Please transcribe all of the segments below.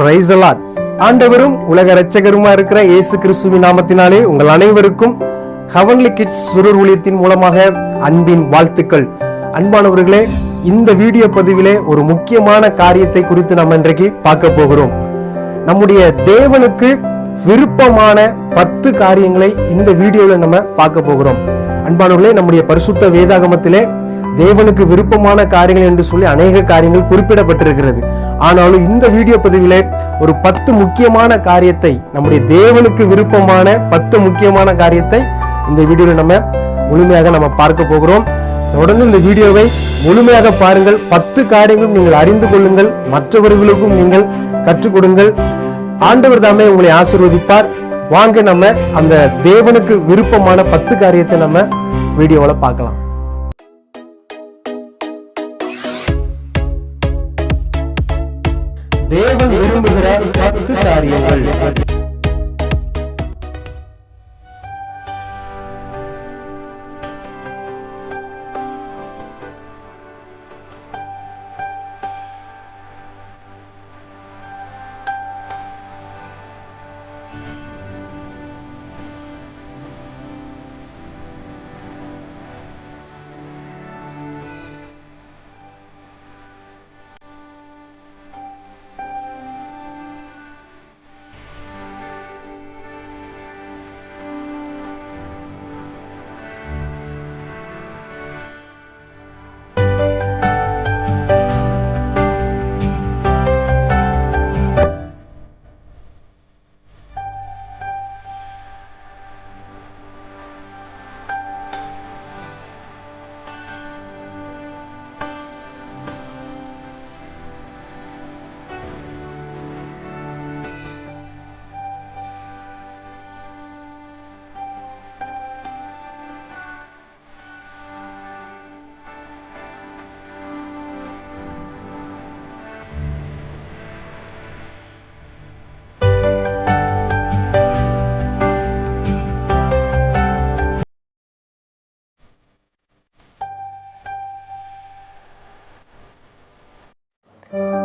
Praise the Lord. ஆண்டவரும் உலக இரட்சகருமா இருக்கிற இயேசு கிறிஸ்துவின் நாமத்தினாலே உங்கள் அனைவருக்கும் ஹெவன்லி கிட்ஸ் சுரூர் ஊழியத்தின் மூலமாக அன்பின் வாழ்த்துக்கள். அன்பானவர்களே, இந்த வீடியோ பதிவிலே ஒரு முக்கியமான காரியத்தை குறித்து நாம் இன்றைக்கு பார்க்க போகிறோம். நம்முடைய தேவனுக்கு விருப்பமான 10 காரியங்களை இந்த வீடியோவில் நம்ம பார்க்க போகிறோம். அன்பானவர்களே, நம்முடைய பரிசுத்த வேதாகமத்திலே தேவனுக்கு விருப்பமான காரியங்கள் என்று சொல்லி அநேக காரியங்கள் குறிப்பிடப்பட்டிருக்கிறது. ஆனாலும் இந்த வீடியோ பதிவிலே ஒரு 10 முக்கியமான காரியத்தை, நம்முடைய தேவனுக்கு விருப்பமான 10 முக்கியமான காரியத்தை இந்த வீடியோவில் நம்ம முழுமையாக நம்ம பார்க்க போகிறோம். தொடர்ந்து இந்த வீடியோவை முழுமையாக பாருங்கள். 10 காரியங்களும் நீங்கள் அறிந்து கொள்ளுங்கள், மற்றவர்களுக்கும் நீங்கள் கற்றுக் கொடுங்கள். ஆண்டவர் தாமே உங்களை ஆசீர்வதிப்பார். வாங்க நம்ம அந்த தேவனுக்கு விருப்பமான 10 காரியத்தை நம்ம வீடியோவில் பார்க்கலாம். தேவன் விரும்புகிற 10 காரியங்கள்.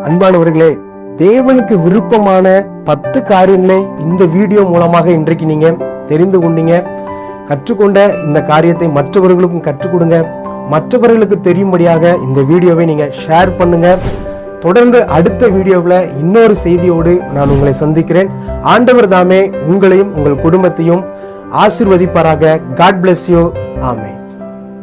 அன்பானவர்களே, தேவனுக்கு விருப்பமான 10 காரியங்களை இந்த வீடியோ மூலமாக இன்றைக்கு நீங்க தெரிந்து கொண்டீங்க. கற்றுக்கொண்ட இந்த காரியத்தை மற்றவர்களுக்கும் கற்றுக் கொடுங்க. மற்றவர்களுக்கு தெரியும்படியாக இந்த வீடியோவை நீங்க ஷேர் பண்ணுங்க. தொடர்ந்து அடுத்த வீடியோவில் இன்னொரு செய்தியோடு நான் உங்களை சந்திக்கிறேன். ஆண்டவர் தாமே உங்களையும் உங்கள் குடும்பத்தையும் ஆசீர்வதிப்பாராக. God bless you. ஆமென்.